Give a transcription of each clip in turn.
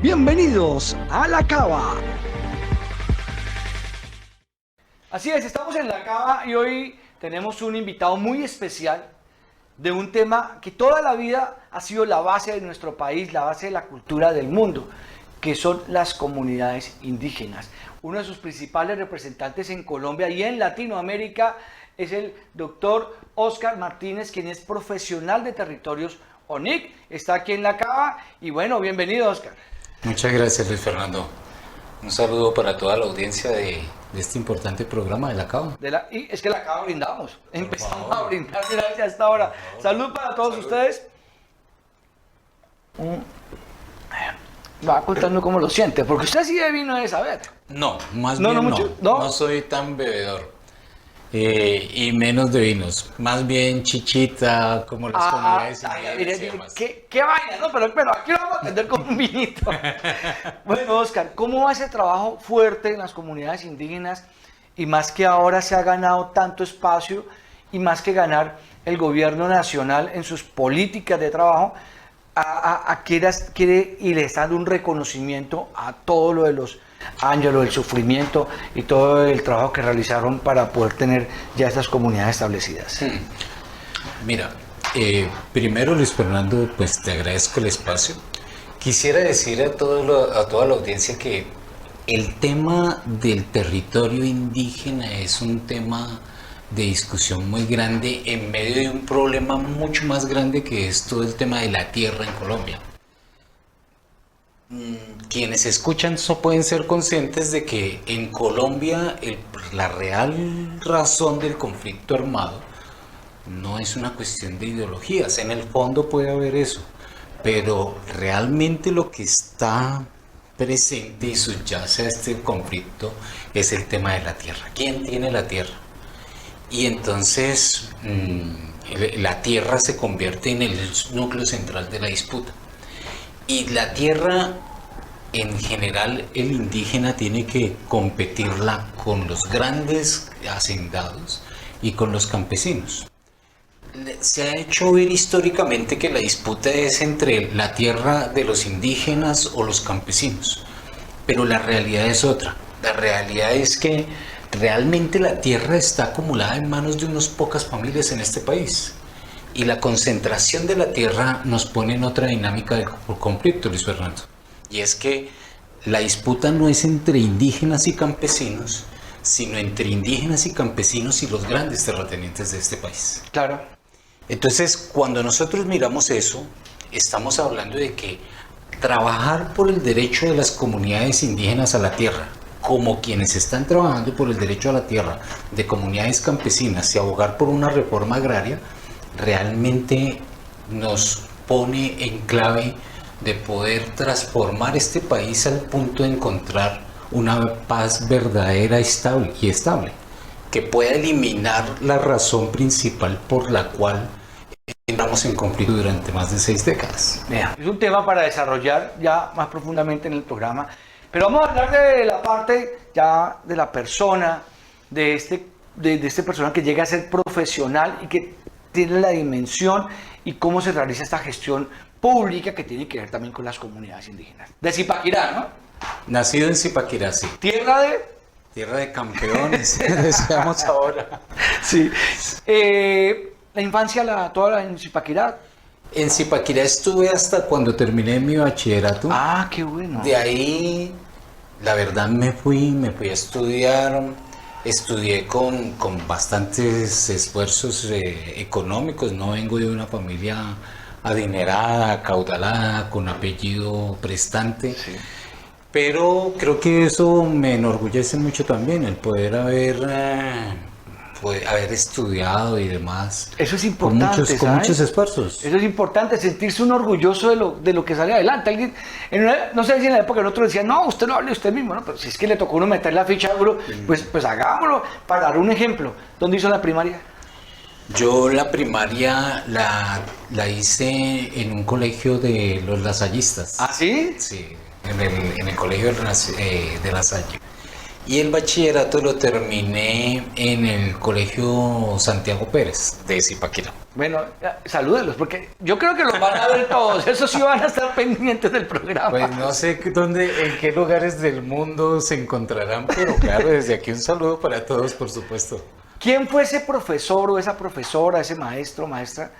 Bienvenidos a La Cava. Así es, estamos en La Cava y hoy tenemos un invitado muy especial de un tema que toda la vida ha sido la base de nuestro país, la base de la cultura del mundo, que son las comunidades indígenas. Uno de sus principales representantes en Colombia y en Latinoamérica es el doctor Óscar Martínez, quien es profesional de territorios ONIC, está aquí en La Cava y bueno, bienvenido, Óscar. Muchas gracias, Luis Fernando. Un saludo para toda la audiencia de este importante programa de La Cava. Y es que La Cava brindamos, empezamos a brindar gracias a esta hora. Salud para todos ustedes. Va contando cómo lo siente, porque usted sí de vino debe saber. No, más bien no soy tan bebedor. Y menos de vinos, más bien chichita, como las comunidades indígenas. ¿Qué vaina? No, pero aquí lo vamos a atender con un vinito. Bueno, Óscar, ¿cómo va ese trabajo fuerte en las comunidades indígenas? Y más que ahora se ha ganado tanto espacio y más que ganar el gobierno nacional en sus políticas de trabajo, quiere y le está dando un reconocimiento a todo lo de los años, lo del sufrimiento y todo el trabajo que realizaron para poder tener ya estas comunidades establecidas. Mira, primero, Luis Fernando, pues te agradezco el espacio. Quisiera decir a toda la audiencia que el tema del territorio indígena es un tema de discusión muy grande en medio de un problema mucho más grande que es todo el tema de la tierra en Colombia. Quienes escuchan pueden ser conscientes de que en Colombia la real razón del conflicto armado no es una cuestión de ideologías. En el fondo puede haber eso, pero realmente lo que está presente y subyace a este conflicto es el tema de la tierra. ¿Quién tiene la tierra? Y entonces la tierra se convierte en el núcleo central de la disputa. Y la tierra, en general, el indígena tiene que competirla con los grandes hacendados y con los campesinos. Se ha hecho ver históricamente que la disputa es entre la tierra de los indígenas o los campesinos, pero la realidad es otra. La realidad es que realmente la tierra está acumulada en manos de unas pocas familias en este país. Y la concentración de la tierra nos pone en otra dinámica de conflicto, Luis Fernando. Y es que la disputa no es entre indígenas y campesinos, sino entre indígenas y campesinos y los grandes terratenientes de este país. Claro. Entonces, cuando nosotros miramos eso, estamos hablando de que trabajar por el derecho de las comunidades indígenas a la tierra, como quienes están trabajando por el derecho a la tierra de comunidades campesinas y abogar por una reforma agraria, realmente nos pone en clave de poder transformar este país al punto de encontrar una paz verdadera y estable, que pueda eliminar la razón principal por la cual entramos en conflicto durante más de 6 décadas. Es un tema para desarrollar ya más profundamente en el programa, pero vamos a hablar de la parte ya de la persona, de este persona que llega a ser profesional y que tiene la dimensión y cómo se realiza esta gestión pública que tiene que ver también con las comunidades indígenas. De Zipaquirá, ¿no? Nacido en Zipaquirá, sí. Tierra de campeones, decíamos ahora. Sí. La infancia, toda en Zipaquirá. En Zipaquirá estuve hasta cuando terminé mi bachillerato. Ah, qué bueno. De ahí, la verdad, me fui a estudiar. Estudié con bastantes esfuerzos económicos. No vengo de una familia adinerada, acaudalada, con apellido prestante. Sí. Pero creo que eso me enorgullece mucho también, el poder haber estudiado y demás. Eso es importante, con muchos esfuerzos. Eso es importante, sentirse uno orgulloso de lo que sale adelante. Alguien, no sé si en la época el otro decía, no, usted no hable usted mismo, ¿no? Pero si es que le tocó uno meter la ficha duro, pues hagámoslo. Para dar un ejemplo, ¿dónde hizo la primaria? Yo la primaria la hice en un colegio de los lasallistas. ¿Ah, sí? Sí, en el colegio de La Salle. Y el bachillerato lo terminé en el Colegio Santiago Pérez de Zipaquirá. Bueno, salúdenlos, porque yo creo que los van a ver todos. Esos sí van a estar pendientes del programa. Pues no sé en qué lugares del mundo se encontrarán, pero claro, desde aquí un saludo para todos, por supuesto. ¿Quién fue ese profesor o esa profesora, ese maestro o maestra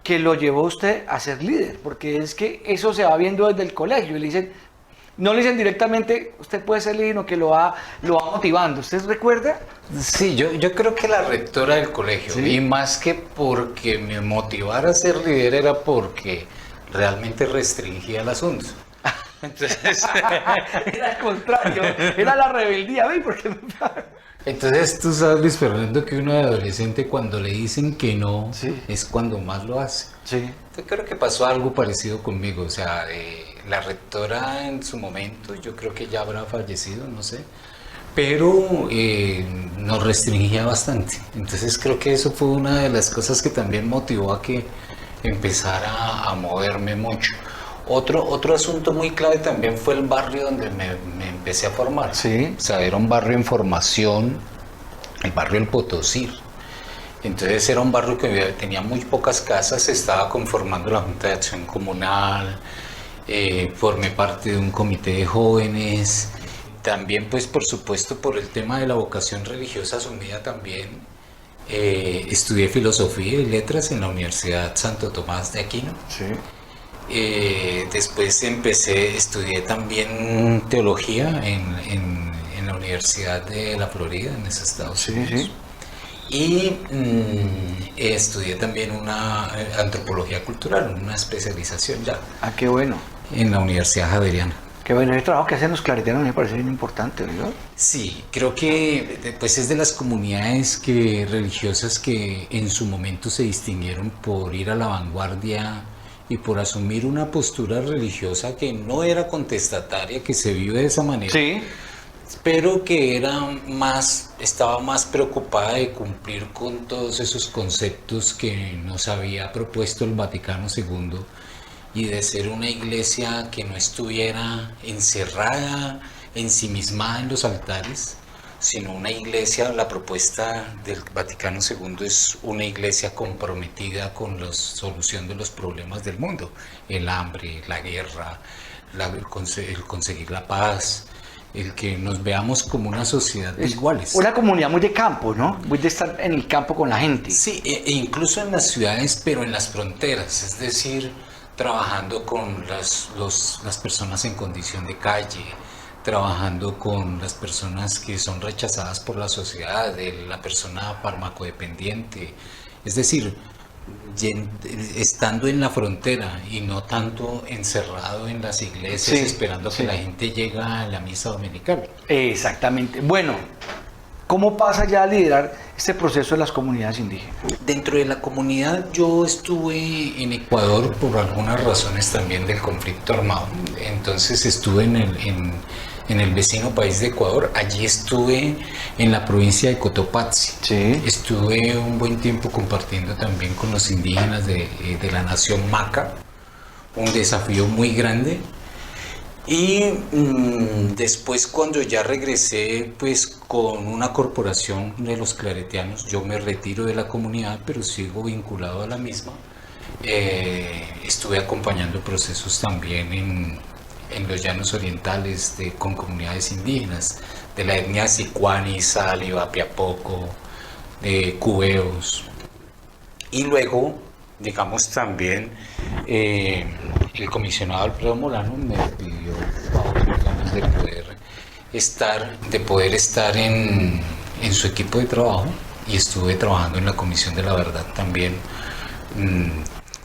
que lo llevó a usted a ser líder? Porque es que eso se va viendo desde el colegio y le dicen, no le dicen directamente, usted puede ser líder, sino que lo va motivando. ¿Usted recuerda? Sí, yo creo que la rectora del colegio, ¿Sí? y más que porque me motivara a ser líder, era porque realmente restringía el asunto. Entonces, Era el contrario, era la rebeldía. ¿Ve? Porque entonces tú sabes, Luis Fernando, que uno de adolescente cuando le dicen que no, sí, es cuando más lo hace. sí. Yo creo que pasó algo parecido conmigo, o sea, la rectora en su momento, yo creo que ya habrá fallecido, no sé, pero nos restringía bastante. Entonces creo que eso fue una de las cosas que también motivó a que empezara a moverme mucho. Otro asunto muy clave también fue el barrio donde me empecé a formar. Sí. O sea, era un barrio en formación, el barrio El Potosí. Entonces era un barrio que tenía muy pocas casas, se estaba conformando la Junta de Acción Comunal, formé parte de un comité de jóvenes. También, pues, por supuesto, por el tema de la vocación religiosa asumida también, estudié Filosofía y Letras en la Universidad Santo Tomás de Aquino. Sí. Después estudié también Teología en la Universidad de la Florida, en los Estados Unidos. Sí. Y estudié también una Antropología Cultural, una especialización ya Ah, qué bueno. en la Universidad Javeriana. Qué bueno, el trabajo que hacen los claretianos me parece bien importante, ¿no? Sí, creo que pues es de las comunidades religiosas que en su momento se distinguieron por ir a la vanguardia y por asumir una postura religiosa que no era contestataria, que se vive de esa manera, Sí. pero que estaba más preocupada de cumplir con todos esos conceptos que nos había propuesto el Vaticano II y de ser una iglesia que no estuviera encerrada, ensimismada en los altares, sino una iglesia, la propuesta del Vaticano II es una iglesia comprometida con la solución de los problemas del mundo, el hambre, la guerra, el conseguir la paz, el que nos veamos como una sociedad de iguales. Una comunidad muy de campo, ¿no? Muy de estar en el campo con la gente. Sí, e incluso en las ciudades, pero en las fronteras, es decir, trabajando con las personas en condición de calle, trabajando con las personas que son rechazadas por la sociedad, la persona farmacodependiente, es decir, estando en la frontera y no tanto encerrado en las iglesias esperando que la gente llegue a la misa dominical. Exactamente. Bueno, ¿cómo pasa ya a liderar este proceso de las comunidades indígenas? Dentro de la comunidad yo estuve en Ecuador por algunas razones también del conflicto armado. Entonces estuve en el vecino país de Ecuador. Allí estuve en la provincia de Cotopaxi. Sí. Estuve un buen tiempo compartiendo también con los indígenas de la nación Maca. Un desafío muy grande. Y después cuando ya regresé pues con una corporación de los claretianos, yo me retiro de la comunidad pero sigo vinculado a la misma. Estuve acompañando procesos también en los llanos orientales con comunidades indígenas de la etnia Sicuani, Sali, Apiapoco, Cubeos. Y luego, digamos también, el comisionado Alfredo Molano me pidió favor de poder estar en su equipo de trabajo y estuve trabajando en la Comisión de la Verdad también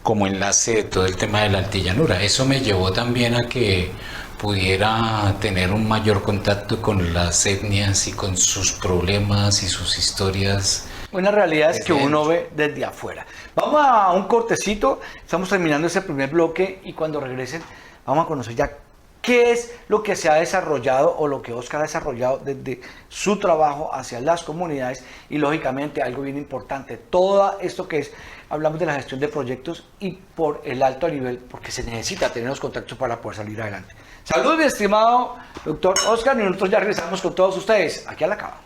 como enlace de todo el tema de la altillanura. Eso me llevó también a que pudiera tener un mayor contacto con las etnias y con sus problemas y sus historias. Una realidad es que uno ve desde afuera. Vamos a un cortecito, estamos terminando ese primer bloque y cuando regresen vamos a conocer ya qué es lo que se ha desarrollado o lo que Óscar ha desarrollado desde su trabajo hacia las comunidades y lógicamente algo bien importante, todo esto que es, hablamos de la gestión de proyectos y por el alto nivel, porque se necesita tener los contactos para poder salir adelante. Salud, mi estimado doctor Oscar, y nosotros ya regresamos con todos ustedes aquí a la cava.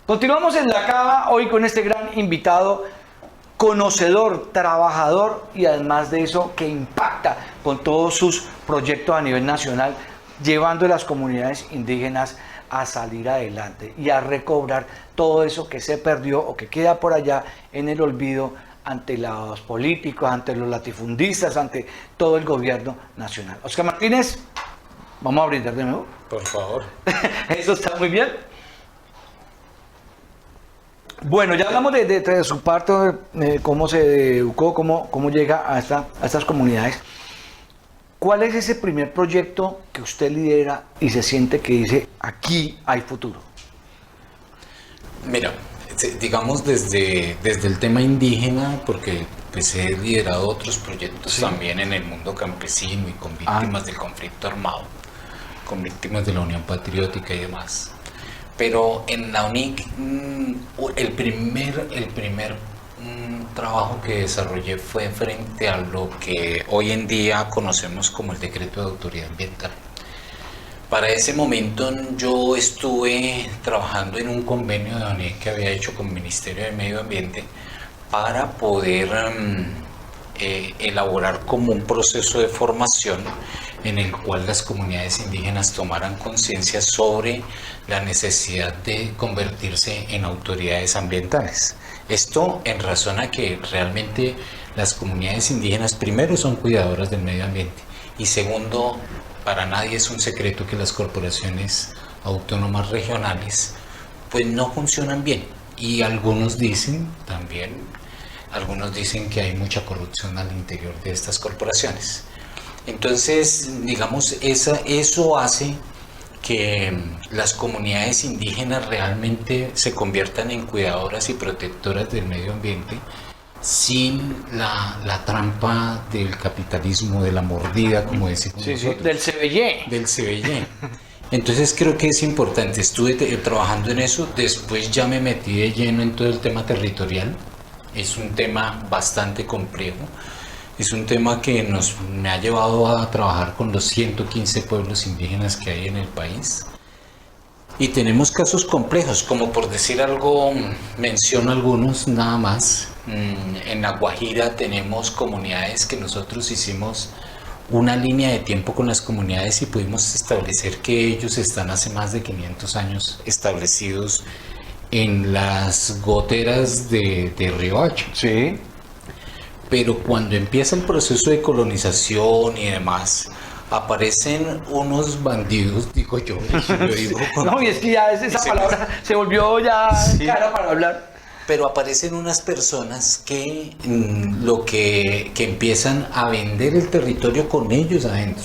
Continuamos en la cava hoy con este gran invitado, conocedor, trabajador y además de eso que impacta con todos sus proyectos a nivel nacional, llevando a las comunidades indígenas a salir adelante y a recobrar todo eso que se perdió o que queda por allá en el olvido ante los políticos, ante los latifundistas, ante todo el gobierno nacional. Oscar Martínez, vamos a brindar de nuevo. Por favor. Eso está muy bien. Bueno, ya hablamos de su parte, cómo se educó, cómo llega a estas comunidades. ¿Cuál es ese primer proyecto que usted lidera y se siente que dice, aquí hay futuro? Mira, digamos desde el tema indígena, porque pues he liderado otros proyectos también en el mundo campesino y con víctimas del conflicto armado, con víctimas de la Unión Patriótica y demás. Pero en la UNIC el primer trabajo que desarrollé fue frente a lo que hoy en día conocemos como el Decreto de Autoridad Ambiental. Para ese momento yo estuve trabajando en un convenio de UNIC que había hecho con el Ministerio de Medio Ambiente para poder elaborar como un proceso de formación en el cual las comunidades indígenas tomaran conciencia sobre la necesidad de convertirse en autoridades ambientales. Esto en razón a que realmente las comunidades indígenas primero son cuidadoras del medio ambiente y segundo, para nadie es un secreto que las corporaciones autónomas regionales pues no funcionan bien y algunos dicen que hay mucha corrupción al interior de estas corporaciones. Entonces, digamos, eso hace que las comunidades indígenas realmente se conviertan en cuidadoras y protectoras del medio ambiente sin la trampa del capitalismo, de la mordida, como decimos nosotros. Del CBY. Del CBY. Entonces creo que es importante, estuve trabajando en eso, después ya me metí de lleno en todo el tema territorial, es un tema bastante complejo. Es un tema que me ha llevado a trabajar con los 115 pueblos indígenas que hay en el país. Y tenemos casos complejos, como por decir algo, menciono algunos nada más. En La Guajira tenemos comunidades que nosotros hicimos una línea de tiempo con las comunidades y pudimos establecer que ellos están hace más de 500 años establecidos en las goteras de Río Hacha. Sí. Pero cuando empieza el proceso de colonización y demás, aparecen unos bandidos, digo yo. No, y es que ya esa palabra se volvió ya cara para hablar. Pero aparecen unas personas que que empiezan a vender el territorio con ellos adentro.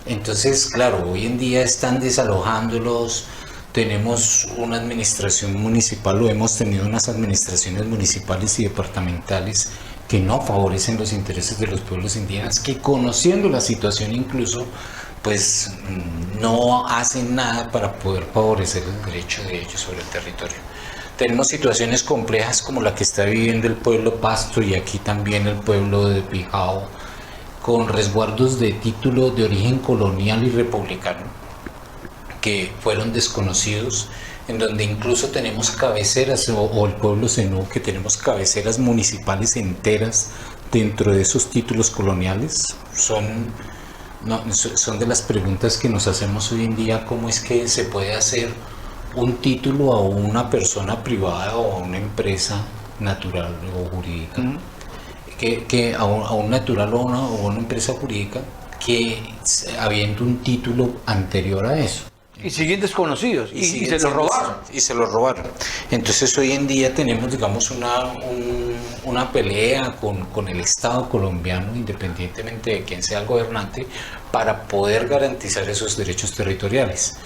Entonces, claro, hoy en día están desalojándolos. Tenemos una administración municipal, o hemos tenido unas administraciones municipales y departamentales que no favorecen los intereses de los pueblos indígenas, que conociendo la situación incluso, pues no hacen nada para poder favorecer el derecho de ellos sobre el territorio. Tenemos situaciones complejas como la que está viviendo el pueblo Pasto y aquí también el pueblo de Pijao, con resguardos de título de origen colonial y republicano, que fueron desconocidos, en donde incluso tenemos cabeceras, o el pueblo Zenú, que tenemos cabeceras municipales enteras dentro de esos títulos coloniales. Son de las preguntas que nos hacemos hoy en día, cómo es que se puede hacer un título a una persona privada o a una empresa natural o jurídica, que a un natural o a una empresa jurídica, que habiendo un título anterior a eso. Y siguen desconocidos, y se los robaron. Y se los robaron. Entonces hoy en día tenemos, digamos, una pelea con el Estado colombiano, independientemente de quién sea el gobernante, para poder garantizar esos derechos territoriales.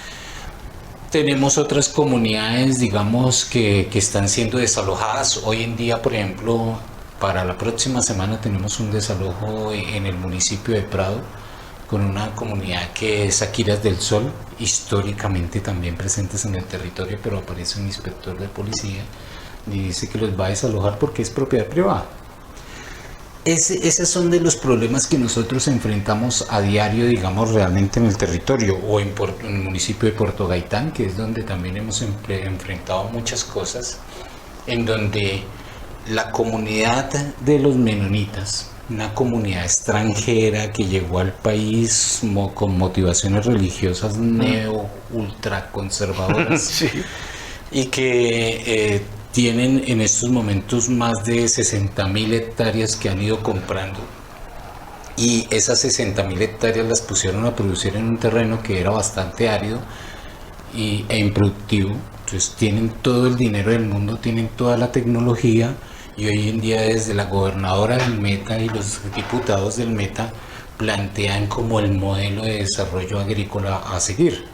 Tenemos otras comunidades, digamos, que están siendo desalojadas. Hoy en día, por ejemplo, para la próxima semana tenemos un desalojo en el municipio de Prado con una comunidad que es Aquiras del Sol, históricamente también presentes en el territorio, pero aparece un inspector de policía y dice que los va a desalojar porque es propiedad privada. Esos son de los problemas que nosotros enfrentamos a diario, digamos, realmente en el territorio o en el municipio de Puerto Gaitán, que es donde también hemos enfrentado muchas cosas, en donde la comunidad de los menonitas, una comunidad extranjera que llegó al país con motivaciones religiosas ultraconservadoras, Sí. y que tienen en estos momentos más de 60.000 hectáreas que han ido comprando, y esas 60.000 hectáreas las pusieron a producir en un terreno que era bastante árido e improductivo. Entonces tienen todo el dinero del mundo, tienen toda la tecnología, y hoy en día desde la gobernadora del Meta y los diputados del Meta plantean como el modelo de desarrollo agrícola a seguir,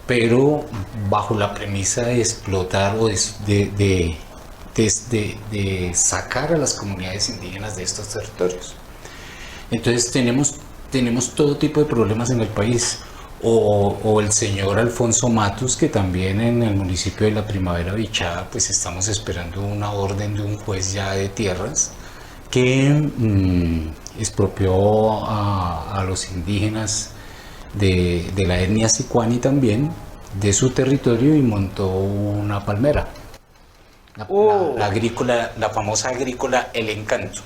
pero bajo la premisa de explotar o de sacar a las comunidades indígenas de estos territorios. Entonces tenemos todo tipo de problemas en el país. O el señor Alfonso Matus, que también en el municipio de La Primavera Bichada, pues estamos esperando una orden de un juez ya de tierras que expropió a los indígenas de la etnia Sicuani también de su territorio y montó una palmera, la famosa agrícola El Encanto.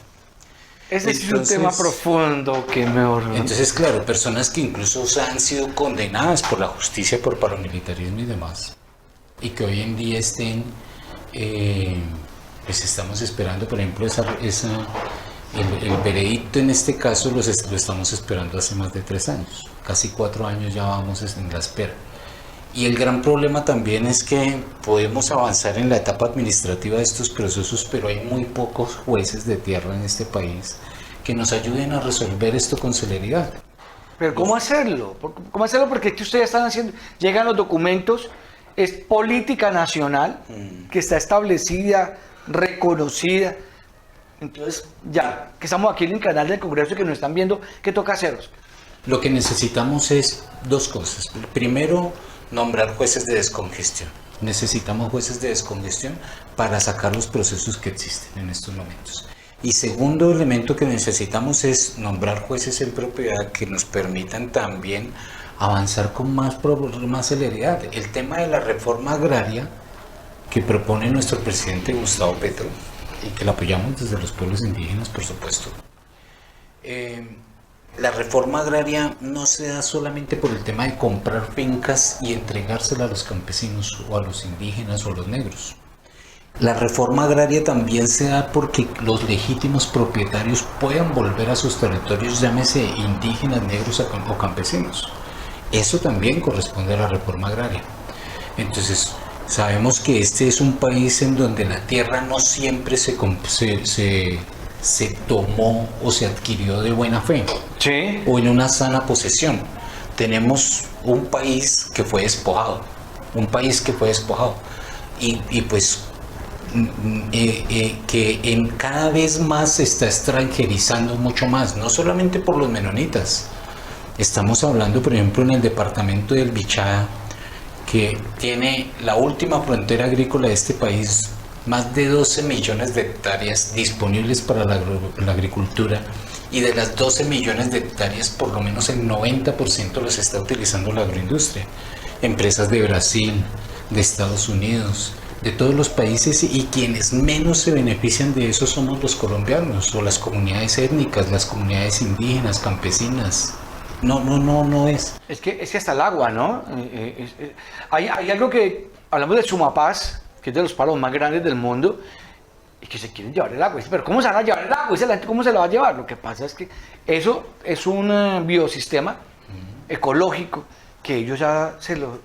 Ese es un tema profundo que me horror. Entonces, claro, personas que incluso han sido condenadas por la justicia por paramilitarismo y demás, y que hoy en día estén, pues estamos esperando, por ejemplo, el veredicto en este caso lo estamos esperando hace más de 3 años, casi 4 años ya vamos en la espera. Y el gran problema también es que podemos avanzar en la etapa administrativa de estos procesos, pero hay muy pocos jueces de tierra en este país que nos ayuden a resolver esto con celeridad. Pero ¿cómo hacerlo? ¿Cómo hacerlo? Porque aquí ustedes están haciendo, llegan los documentos, es política nacional que está establecida, reconocida. Entonces, ya que estamos aquí en el canal del Congreso y que nos están viendo, ¿qué toca hacer? Lo que necesitamos es 2 cosas. Primero, nombrar jueces de descongestión. Necesitamos jueces de descongestión para sacar los procesos que existen en estos momentos. Y segundo elemento que necesitamos es nombrar jueces en propiedad que nos permitan también avanzar con más celeridad. El tema de la reforma agraria que propone nuestro presidente Gustavo Petro, y que la apoyamos desde los pueblos indígenas, por supuesto. La reforma agraria no se da solamente por el tema de comprar fincas y entregársela a los campesinos o a los indígenas o a los negros. La reforma agraria también se da porque los legítimos propietarios puedan volver a sus territorios, llámese indígenas, negros o campesinos. Eso también corresponde a la reforma agraria. Entonces, sabemos que este es un país en donde la tierra no siempre se tomó o se adquirió de buena fe, ¿sí?, o en una sana posesión. Tenemos un país que fue despojado, y pues que cada vez más se está extranjerizando mucho más, no solamente por los menonitas. Estamos hablando, por ejemplo, en el departamento del Bichada, que tiene la última frontera agrícola de este país, más de 12 millones de hectáreas disponibles para la agricultura, y de las 12 millones de hectáreas, por lo menos el 90% los está utilizando la agroindustria. Empresas de Brasil, de Estados Unidos, de todos los países, y quienes menos se benefician de eso somos los colombianos, o las comunidades étnicas, las comunidades indígenas, campesinas. No es. Es que hasta el agua, ¿no? Hay algo que, hablamos de Sumapaz, que es de los palos más grandes del mundo, y que se quieren llevar el agua. Pero ¿cómo se van a llevar el agua? La gente, ¿cómo se la va a llevar? Lo que pasa es que eso es un biosistema ecológico que ellos ya se lo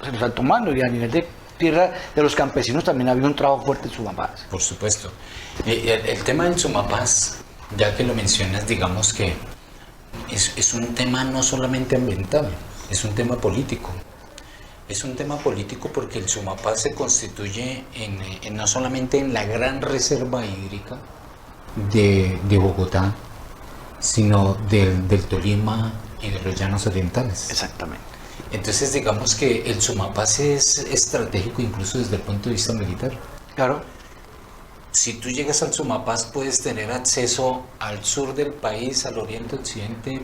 están tomando, y a nivel de tierra de los campesinos también había un trabajo fuerte en Sumapaz. Por supuesto. El tema del Sumapaz, ya que lo mencionas, digamos que es un tema no solamente ambiental, es un tema político. Es un tema político porque el Sumapaz se constituye no solamente en la gran reserva hídrica de Bogotá, sino del Tolima y de los Llanos Orientales. Exactamente. Entonces digamos que el Sumapaz es estratégico incluso desde el punto de vista militar. Claro. Si tú llegas al Sumapaz puedes tener acceso al sur del país, al oriente, occidente,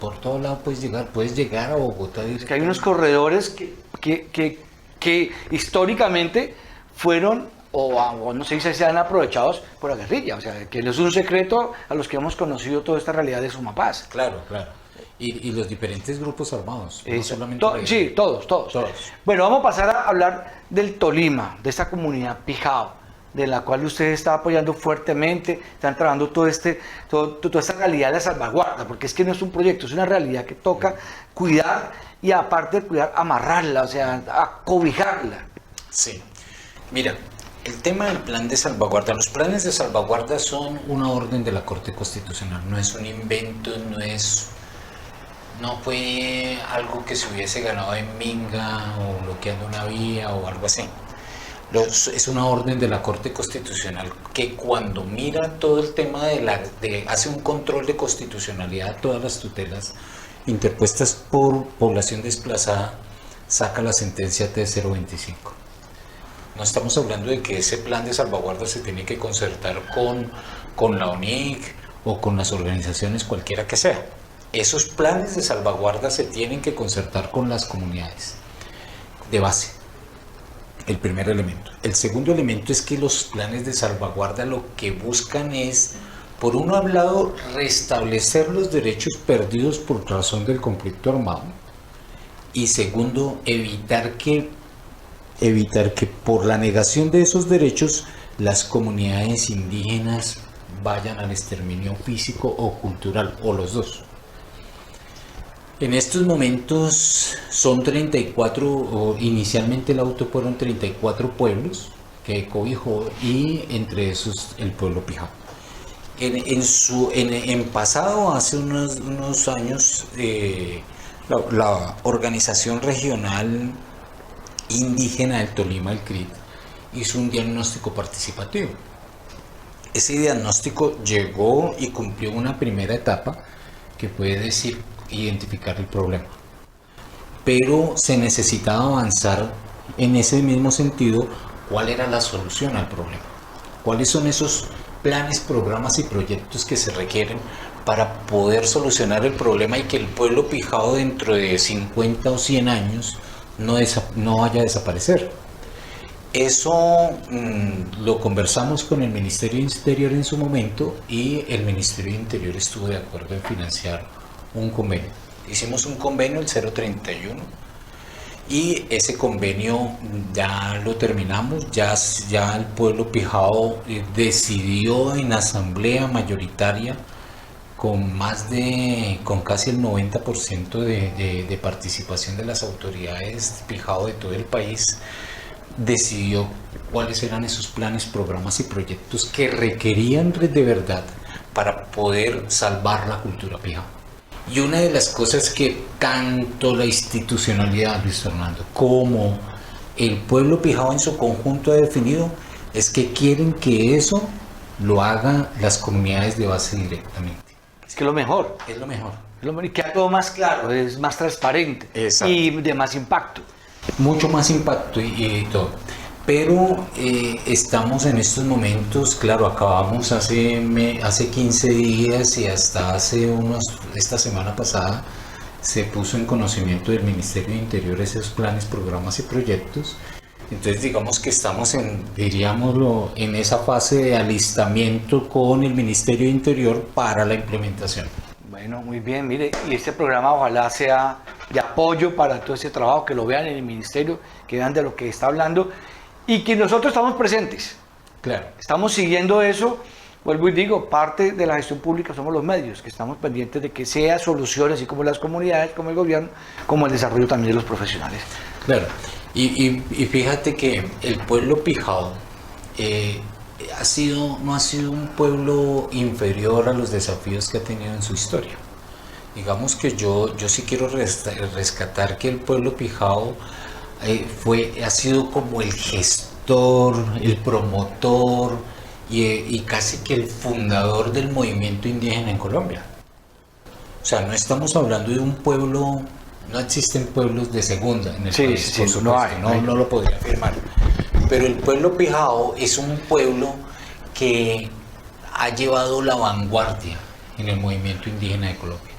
por todo lado puedes llegar a Bogotá. Es que hay unos corredores que históricamente fueron, o no sé si sean aprovechados por la guerrilla, o sea, que no es un secreto a los que hemos conocido toda esta realidad de Sumapaz. Claro, claro. Y los diferentes grupos armados, no solamente Sí, todos. Bueno, vamos a pasar a hablar del Tolima, de esta comunidad Pijao, de la cual usted está apoyando fuertemente, están trabajando toda esta realidad de la salvaguarda, porque es que no es un proyecto, es una realidad que toca cuidar y aparte de cuidar, amarrarla, o sea, acobijarla. Sí, mira, el tema del plan de salvaguarda, los planes de salvaguarda son una orden de la Corte Constitucional, no es un invento, no fue algo que se hubiese ganado en Minga o bloqueando una vía o algo así. Es una orden de la Corte Constitucional que cuando mira todo el tema hace un control de constitucionalidad a todas las tutelas interpuestas por población desplazada, saca la sentencia T025. No estamos hablando de que ese plan de salvaguarda se tiene que concertar con la ONIC o con las organizaciones cualquiera que sea. Esos planes de salvaguarda se tienen que concertar con las comunidades de base. El primer elemento. El segundo elemento es que los planes de salvaguarda lo que buscan es, por un lado, restablecer los derechos perdidos por razón del conflicto armado y segundo, evitar que por la negación de esos derechos las comunidades indígenas vayan al exterminio físico o cultural, o los dos. En estos momentos son 34, o inicialmente el auto fueron 34 pueblos que cobijó y entre esos el pueblo Pijao. En pasado, hace unos años, la organización regional indígena del Tolima, el CRIT, hizo un diagnóstico participativo. Ese diagnóstico llegó y cumplió una primera etapa que puede decir identificar el problema, pero se necesitaba avanzar en ese mismo sentido. ¿Cuál era la solución al problema? ¿Cuáles son esos planes, programas y proyectos que se requieren para poder solucionar el problema y que el pueblo Pijao dentro de 50 o 100 años no vaya a desaparecer? Eso lo conversamos con el Ministerio de Interior en su momento y el Ministerio de Interior estuvo de acuerdo en financiar un convenio. Hicimos un convenio, el 031, y ese convenio ya lo terminamos, ya el pueblo Pijao decidió en asamblea mayoritaria con casi el 90% de participación de las autoridades Pijao de todo el país, decidió cuáles eran esos planes, programas y proyectos que requerían de verdad para poder salvar la cultura Pijao. Y una de las cosas que tanto la institucionalidad, Luis Fernando, como el pueblo Pijao en su conjunto ha definido es que quieren que eso lo hagan las comunidades de base directamente. Es que lo mejor. Es lo mejor. Y queda todo más claro, es más transparente. Exacto. Y de más impacto. Mucho más impacto y todo. Pero estamos en estos momentos, claro, acabamos hace 15 días y hasta esta semana pasada se puso en conocimiento del Ministerio de Interior esos planes, programas y proyectos. Entonces digamos que estamos en esa fase de alistamiento con el Ministerio de Interior para la implementación. Bueno, muy bien, mire, y este programa ojalá sea de apoyo para todo ese trabajo, que lo vean en el ministerio, que vean de lo que está hablando y que nosotros estamos presentes. Claro. Estamos siguiendo eso, vuelvo y digo, parte de la gestión pública somos los medios, que estamos pendientes de que sea solución, así como las comunidades, como el gobierno, como el desarrollo también de los profesionales. Claro, y fíjate que el pueblo Pijao no ha sido un pueblo inferior a los desafíos que ha tenido en su historia. Digamos que yo sí quiero rescatar que el pueblo Pijao ha sido como el gestor, el promotor, y casi que el fundador del movimiento indígena en Colombia. O sea, no estamos hablando de un pueblo, no existen pueblos de segunda en el país, por supuesto, no lo podría afirmar. Pero el pueblo Pijao es un pueblo que ha llevado la vanguardia en el movimiento indígena de Colombia,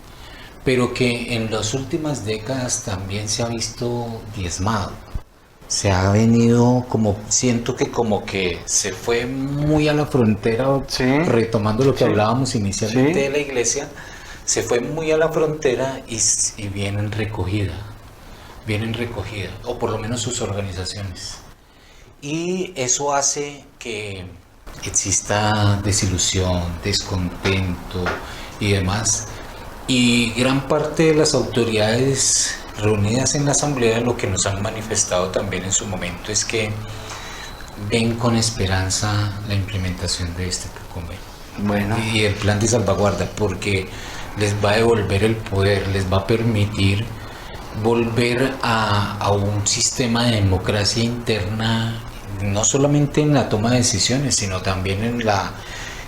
pero que en las últimas décadas también se ha visto diezmado. Se ha venido siento que como que se fue muy a la frontera, retomando lo que hablábamos inicialmente de la iglesia, se fue muy a la frontera y vienen recogida, o por lo menos sus organizaciones. Y eso hace que exista desilusión, descontento y demás. Y gran parte de las autoridades reunidas en la asamblea lo que nos han manifestado también en su momento es que ven con esperanza la implementación de este convenio y el plan de salvaguarda, porque les va a devolver el poder, les va a permitir volver a un sistema de democracia interna, no solamente en la toma de decisiones, sino también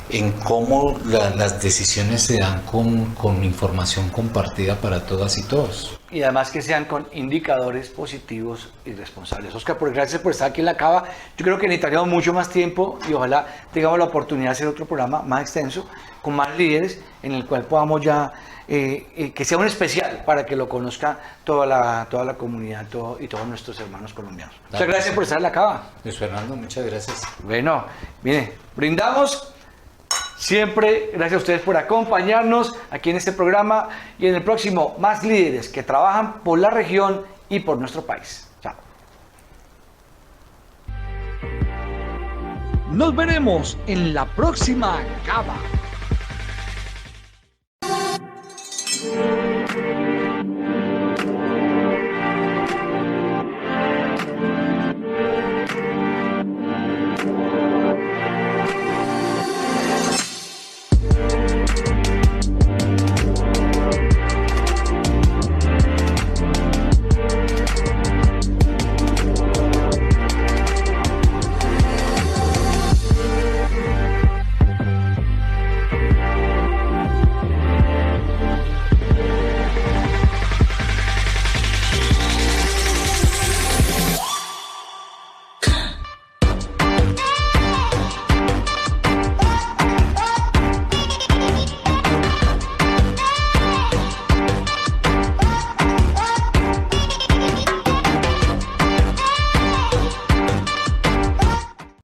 en cómo las decisiones se dan con información compartida para todas y todos. Y además que sean con indicadores positivos y responsables. Oscar, gracias por estar aquí en la Cava. Yo creo que necesitaríamos mucho más tiempo y ojalá tengamos la oportunidad de hacer otro programa más extenso, con más líderes, en el cual podamos ya, que sea un especial para que lo conozca toda la comunidad y todos nuestros hermanos colombianos. Muchas gracias por estar en la Cava. Luis Fernando, muchas gracias. Bueno, mire, brindamos. Siempre, gracias a ustedes por acompañarnos aquí en este programa y en el próximo, más líderes que trabajan por la región y por nuestro país. Chao. Nos veremos en la próxima Cava.